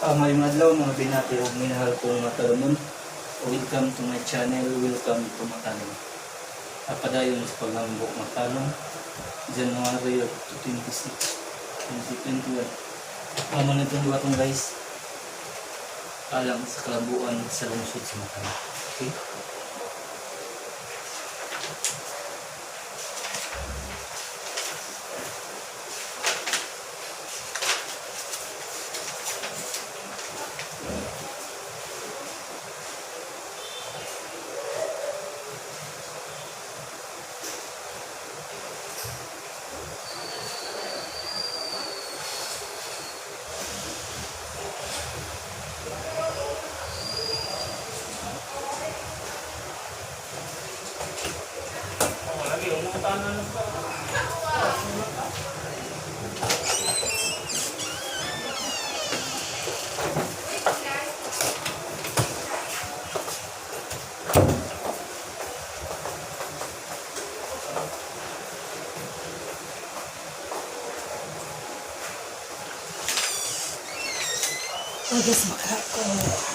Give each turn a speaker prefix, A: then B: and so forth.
A: Ngayong adlaw mga binati o minahal kong matalumon. Welcome to my channel, welcome to Matalon. Padayon sa paglambok Matalon, January of 2021. Naman itong batong guys, alang sa kalabuan sa lungsod sa Matalon. Okay?
B: Guys, makalako.